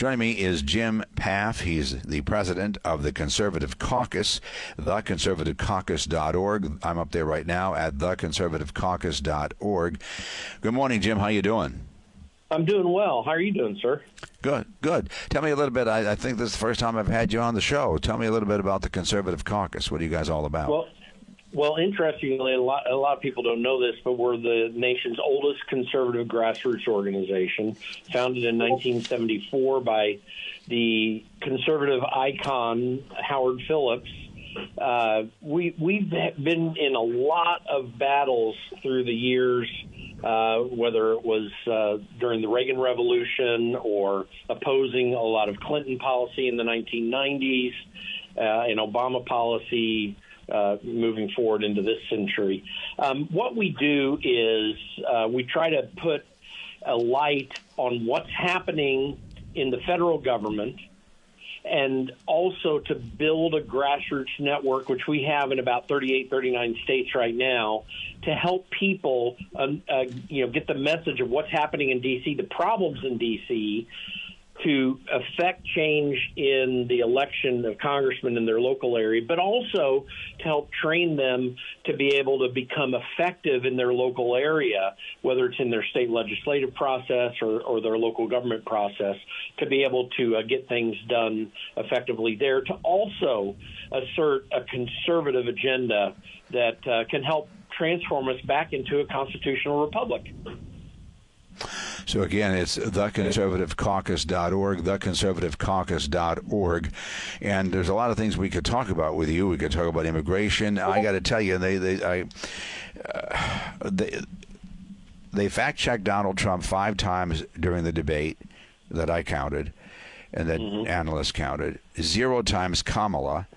Joining me is Jim Pfaff. He's the president of the Conservative Caucus, theconservativecaucus.org. I'm up there right now at theconservativecaucus.org. Good morning, Jim. How you doing? I'm doing well. How are you doing, sir? Good, good. Tell me a little bit. I think this is the first time I've had you on the show. Tell me a little bit about the Conservative Caucus. What are you guys all about? Well, interestingly, a lot of people don't know this, but we're the nation's oldest conservative grassroots organization, founded in 1974 by the conservative icon Howard Phillips. We've been in a lot of battles through the years, whether it was during the Reagan Revolution or opposing a lot of Clinton policy in the 1990s and Obama policy moving forward into this century. What we do is we try to put a light on what's happening in the federal government, and also to build a grassroots network, which we have in about 38, 39 states right now, to help people, get the message of what's happening in D.C., the problems in D.C., to affect change in the election of congressmen in their local area, but also to help train them to be able to become effective in their local area, whether it's in their state legislative process or their local government process, to be able to get things done effectively there, to also assert a conservative agenda that can help transform us back into a constitutional republic. So, again, it's theconservativecaucus.org, theconservativecaucus.org. And there's a lot of things we could talk about with you. We could talk about immigration. I got to tell you, they fact-checked Donald Trump 5 times during the debate that I counted and that analysts counted, 0 times Kamala,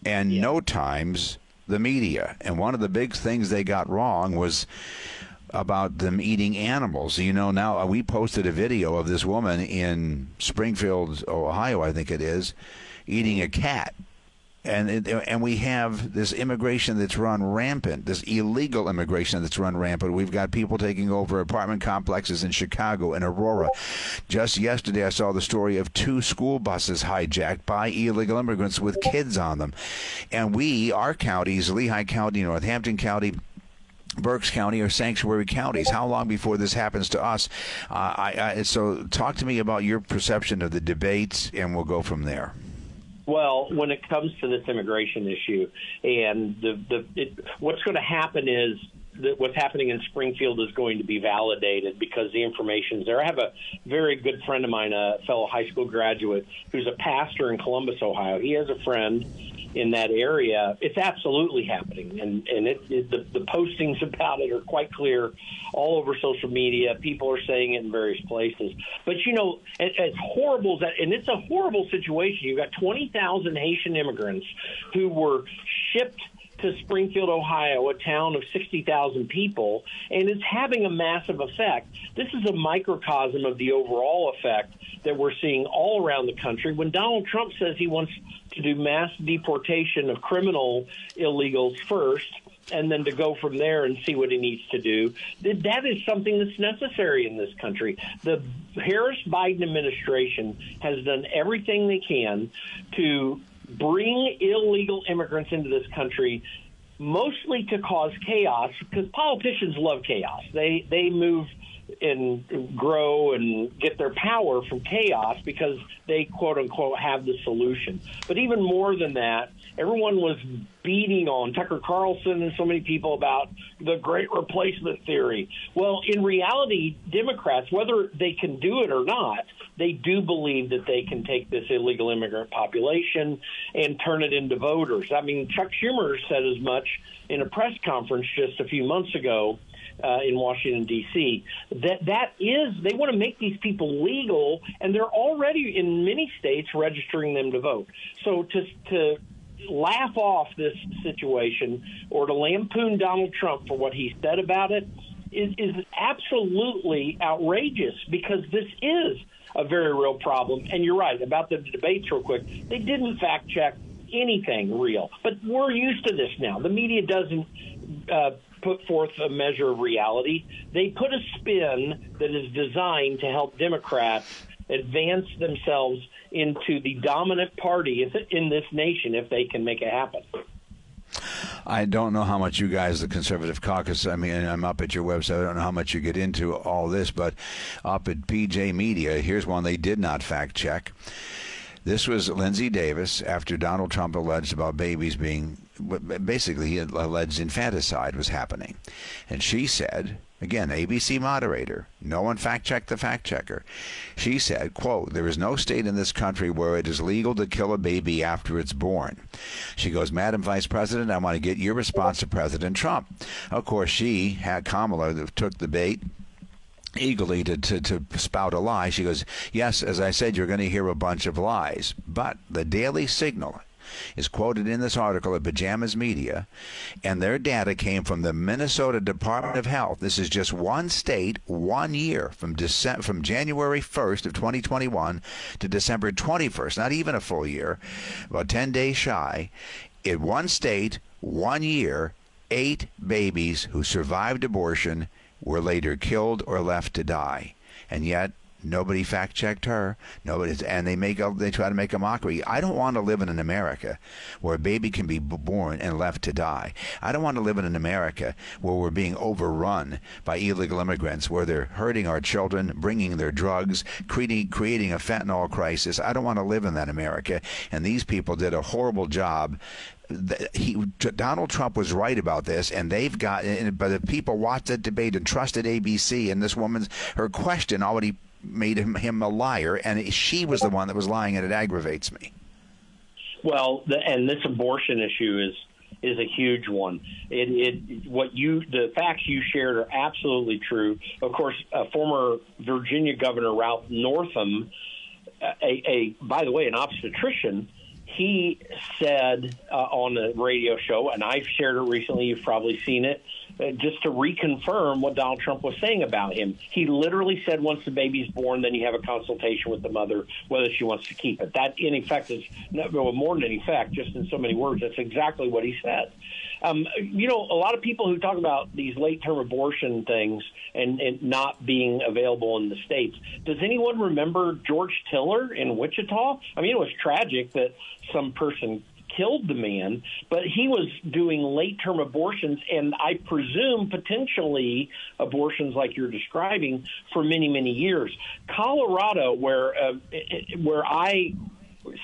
and no times the media. And one of the big things they got wrong was about them eating animals. You know, now we posted a video of this woman in Springfield, Ohio, I think it is, eating a cat. And we have this immigration that's run rampant, this illegal immigration that's run rampant. We've got people taking over apartment complexes in Chicago and Aurora. Just yesterday, I saw the story of 2 school buses hijacked by illegal immigrants with kids on them. And our counties, Lehigh County, Northampton County, Berks County, are sanctuary counties. How long before this happens to us? So talk to me about your perception of the debates, and we'll go from there. Well, when it comes to this immigration issue, and what's going to happen is that what's happening in Springfield is going to be validated because the information's there. I have a very good friend of mine, a fellow high school graduate, who's a pastor in Columbus, Ohio. He has a friend in that area. It's absolutely happening, and the postings about it are quite clear all over social media. People are saying it in various places. But, as horrible as that, and it's a horrible situation. You've got 20,000 Haitian immigrants who were shipped to Springfield, Ohio, a town of 60,000 people, and it's having a massive effect. This is a microcosm of the overall effect that we're seeing all around the country. When Donald Trump says he wants to do mass deportation of criminal illegals first, and then to go from there and see what he needs to do, that is something that's necessary in this country. The Harris-Biden administration has done everything they can to bring illegal immigrants into this country, mostly to cause chaos, because politicians love chaos. They move and grow and get their power from chaos because they, quote unquote, have the solution. But even more than that, everyone was beating on Tucker Carlson and so many people about the great replacement theory. Well, in reality, Democrats, whether they can do it or not, they do believe that they can take this illegal immigrant population and turn it into voters. I mean, Chuck Schumer said as much in a press conference just a few months ago in Washington, D.C., that is, they want to make these people legal, and they're already in many states registering them to vote. So to laugh off this situation or to lampoon Donald Trump for what he said about it is absolutely outrageous, because this is a very real problem. And you're right about the debates real quick. They didn't fact check anything real, but we're used to this now. The media doesn't put forth a measure of reality. They put a spin that is designed to help Democrats advance themselves into the dominant party in this nation if they can make it happen. I don't know how much you guys, the Conservative Caucus, I mean, I'm up at your website. I don't know how much you get into all this, but up at PJ Media, here's one they did not fact check. This was Lindsay Davis after Donald Trump alleged about babies being, basically he alleged infanticide was happening. And she said, again, ABC moderator, no one fact-checked the fact-checker. She said, quote, "There is no state in this country where it is legal to kill a baby after it's born." She goes, "Madam Vice President, I want to get your response to President Trump." Of course, she had Kamala that took the bait eagerly to spout a lie. She goes, "Yes, as I said, you're going to hear a bunch of lies." But the Daily Signal is quoted in this article at Pajamas Media, and their data came from the Minnesota Department of Health. This is just one state, 1 year, from January 1st of 2021 to December 21st, not even a full year, about 10 days shy. In one state, 1 year, 8 babies who survived abortion were later killed or left to die. And yet nobody fact-checked her. Nobody, and they try to make a mockery. I don't want to live in an America where a baby can be born and left to die. I don't want to live in an America where we're being overrun by illegal immigrants, where they're hurting our children, bringing their drugs, creating a fentanyl crisis. I don't want to live in that America. And these people did a horrible job. Donald Trump was right about this, and but the people watched that debate and trusted ABC, and this woman's, her question already made him a liar, and she was the one that was lying, and it aggravates me. Well, and this abortion issue is a huge one. The facts you shared are absolutely true. Of course, former Virginia Governor Ralph Northam, by the way, an obstetrician, he said on the radio show, and I've shared it recently, you've probably seen it, just to reconfirm what Donald Trump was saying about him. He literally said once the baby's born, then you have a consultation with the mother whether she wants to keep it. That, in effect, is more than in effect, just in so many words. That's exactly what he said. A lot of people who talk about these late-term abortion things and not being available in the states, does anyone remember George Tiller in Wichita? I mean, it was tragic that some person killed the man, but he was doing late-term abortions, and I presume potentially abortions like you're describing for many, many years. Colorado, where I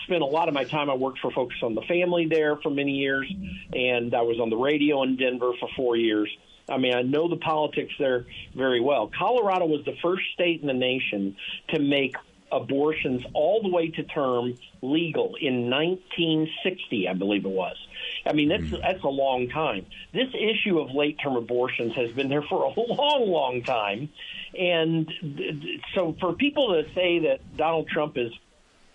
spent a lot of my time, I worked for Focus on the Family there for many years, and I was on the radio in Denver for 4 years. I mean, I know the politics there very well. Colorado was the first state in the nation to make abortions all the way to term legal in 1960, I believe it was. I mean, that's a long time. This issue of late-term abortions has been there for a long, long time. And so for people to say that Donald Trump is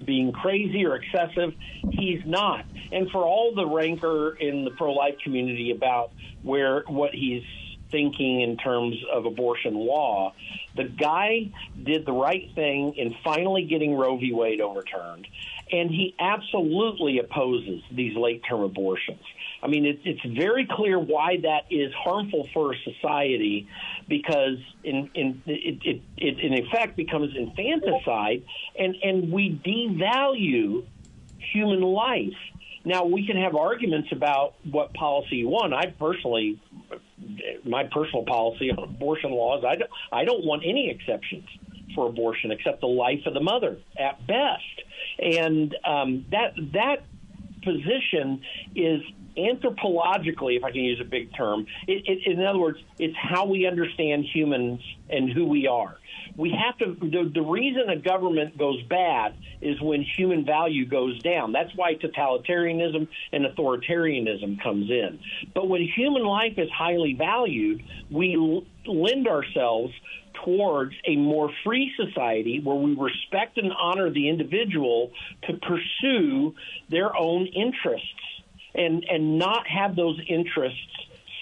being crazy or excessive, he's not. And for all the rancor in the pro-life community about what he's thinking in terms of abortion law, the guy did the right thing in finally getting Roe v. Wade overturned, and he absolutely opposes these late-term abortions. I mean, it's very clear why that is harmful for society, because it in effect becomes infanticide, and we devalue human life. Now, we can have arguments about what policy you want. My personal policy on abortion laws, I don't want any exceptions for abortion except the life of the mother at best. And that position is anthropologically, if I can use a big term, in other words, it's how we understand humans and who we are. We have to. The reason a government goes bad is when human value goes down. That's why totalitarianism and authoritarianism comes in. But when human life is highly valued, we lend ourselves towards a more free society where we respect and honor the individual to pursue their own interests and not have those interests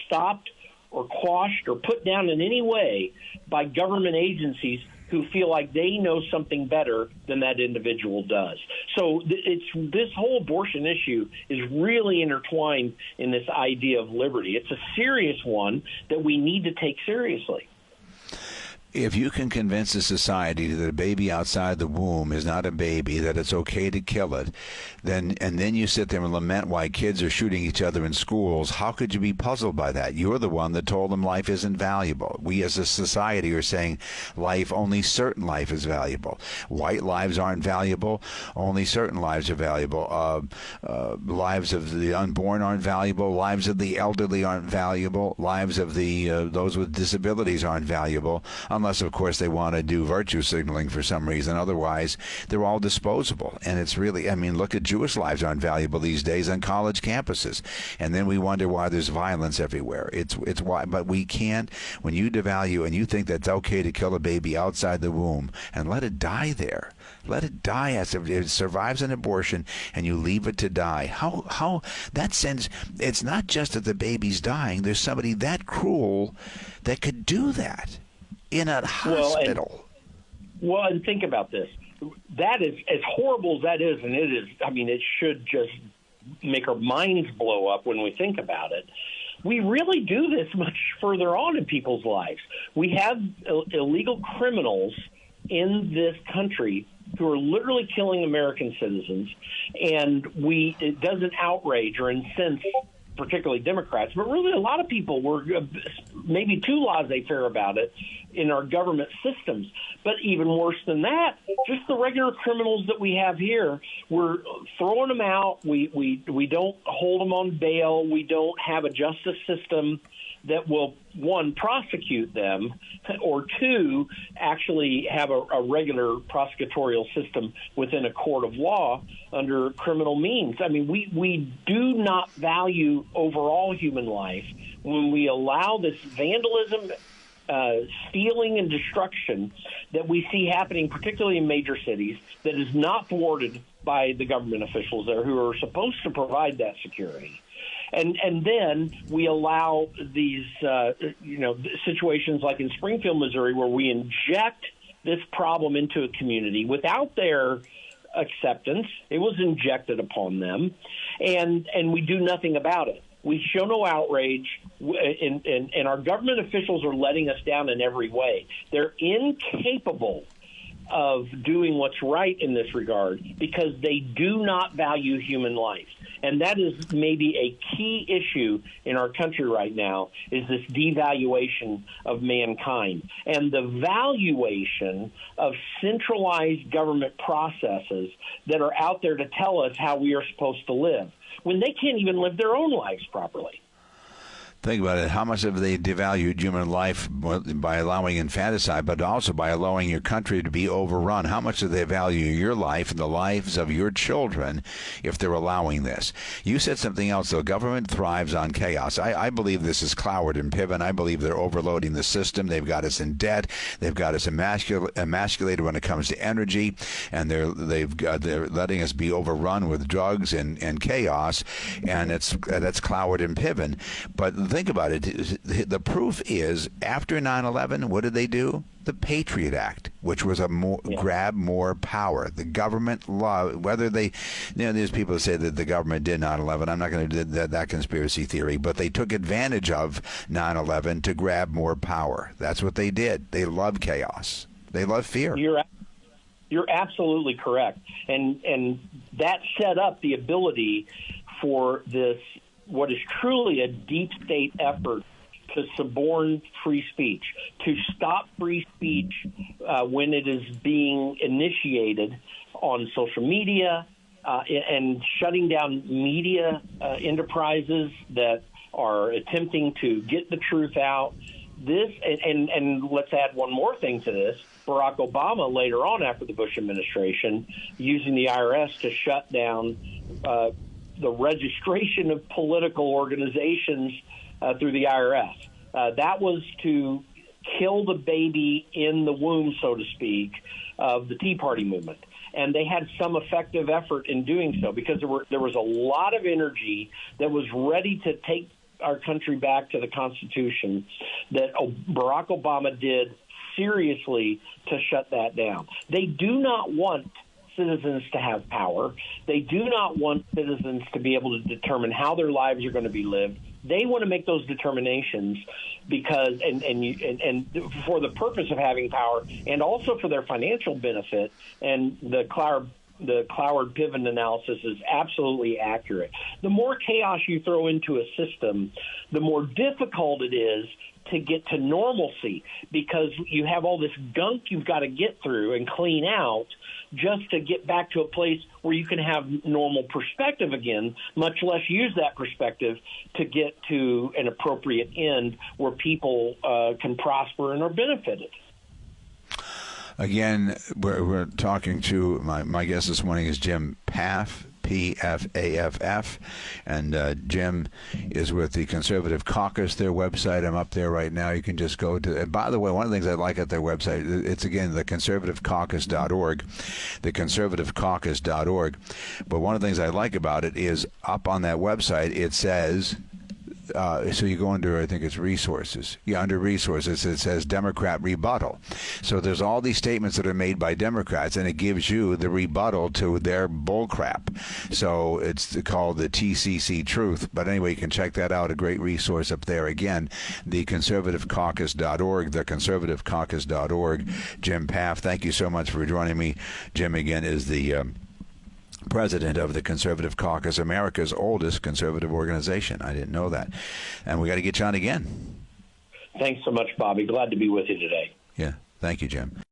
stopped or quashed or put down in any way by government agencies who feel like they know something better than that individual does. So this whole abortion issue is really intertwined in this idea of liberty. It's a serious one that we need to take seriously. If you can convince a society that a baby outside the womb is not a baby, that it's okay to kill it, then you sit there and lament why kids are shooting each other in schools, how could you be puzzled by that? You're the one that told them life isn't valuable. We as a society are saying only certain life is valuable. White lives aren't valuable. Only certain lives are valuable. Lives of the unborn aren't valuable. Lives of the elderly aren't valuable. Lives of those with disabilities aren't valuable. Unless, of course, they want to do virtue signaling for some reason. Otherwise, they're all disposable. And it's really, look at Jewish lives aren't valuable these days on college campuses. And then we wonder why there's violence everywhere. It's why. But we can't, when you devalue and you think that's okay to kill a baby outside the womb and let it die there. Let it die as if it survives an abortion and you leave it to die. How that sends, it's not just that the baby's dying. There's somebody that cruel that could do that in a hospital. Well, and think about this. That is, as horrible as that is, and it is, it should just make our minds blow up when we think about it. We really do this much further on in people's lives. We have illegal criminals in this country who are literally killing American citizens, and it doesn't outrage or incense particularly Democrats, but really a lot of people were maybe too laissez-faire about it in our government systems. But even worse than that, just the regular criminals that we have here, we're throwing them out. We don't hold them on bail. We don't have a justice system that will, one, prosecute them, or two, actually have a regular prosecutorial system within a court of law under criminal means. We do not value overall human life when we allow this vandalism, stealing and destruction that we see happening, particularly in major cities, that is not thwarted by the government officials there who are supposed to provide that security. And then we allow these, situations like in Springfield, Missouri, where we inject this problem into a community without their acceptance. It was injected upon them, and we do nothing about it. We show no outrage, and our government officials are letting us down in every way. They're incapable of doing what's right in this regard because they do not value human life. And that is maybe a key issue in our country right now, is this devaluation of mankind and the valuation of centralized government processes that are out there to tell us how we are supposed to live when they can't even live their own lives properly. Think about it. How much have they devalued human life by allowing infanticide, but also by allowing your country to be overrun? How much do they value your life and the lives of your children if they're allowing this? You said something else, though. Government thrives on chaos. I believe this is Cloward and Piven. I believe they're overloading the system. They've got us in debt. They've got us emasculated when it comes to energy, and they're letting us be overrun with drugs and chaos, and that's Cloward and Piven. But think about it. The proof is, after 9/11, what did they do? The Patriot Act, which was grab more power. The government law, whether they, there's people who say that the government did 9/11. I'm not going to do that conspiracy theory, but they took advantage of 9/11 to grab more power. That's what they did. They love chaos. They love fear. You're absolutely correct, and that set up the ability for this, what is truly a deep state effort to suborn free speech, to stop free speech when it is being initiated on social media and shutting down media enterprises that are attempting to get the truth out. This, and let's add one more thing to this. Barack Obama, later on after the Bush administration, using the IRS to shut down the registration of political organizations through the IRS. That was to kill the baby in the womb, so to speak, of the Tea Party movement. And they had some effective effort in doing so because there was a lot of energy that was ready to take our country back to the Constitution that Barack Obama did seriously to shut that down. They do not want citizens to have power. They do not want citizens to be able to determine how their lives are going to be lived, They want to make those determinations because, and for the purpose of having power, and also for their financial benefit. And the Cloward-Piven analysis is absolutely accurate. The more chaos you throw into a system, the more difficult it is to get to normalcy, because you have all this gunk you've got to get through and clean out just to get back to a place where you can have normal perspective again, much less use that perspective to get to an appropriate end where people can prosper and are benefited. Again, we're talking to, my guest this morning is Jim Pfaff, Pfaff, and Jim is with the Conservative Caucus, their website. I'm up there right now. You can just go to, and by the way, one of the things I like at their website, it's again theconservativecaucus.org, theconservativecaucus.org. But one of the things I like about it is up on that website, it says, so you go under, I think it's resources. Yeah, under resources, it says Democrat rebuttal. So there's all these statements that are made by Democrats, and it gives you the rebuttal to their bullcrap. So it's called the TCC Truth. But anyway, you can check that out. A great resource up there. Again, theconservativecaucus.org, theconservativecaucus.org. Jim Pfaff, thank you so much for joining me. Jim, again, is the president of the Conservative Caucus, America's oldest conservative organization. I didn't know that. And we got to get you on again. Thanks so much, Bobby. Glad to be with you today. Yeah. Thank you, Jim.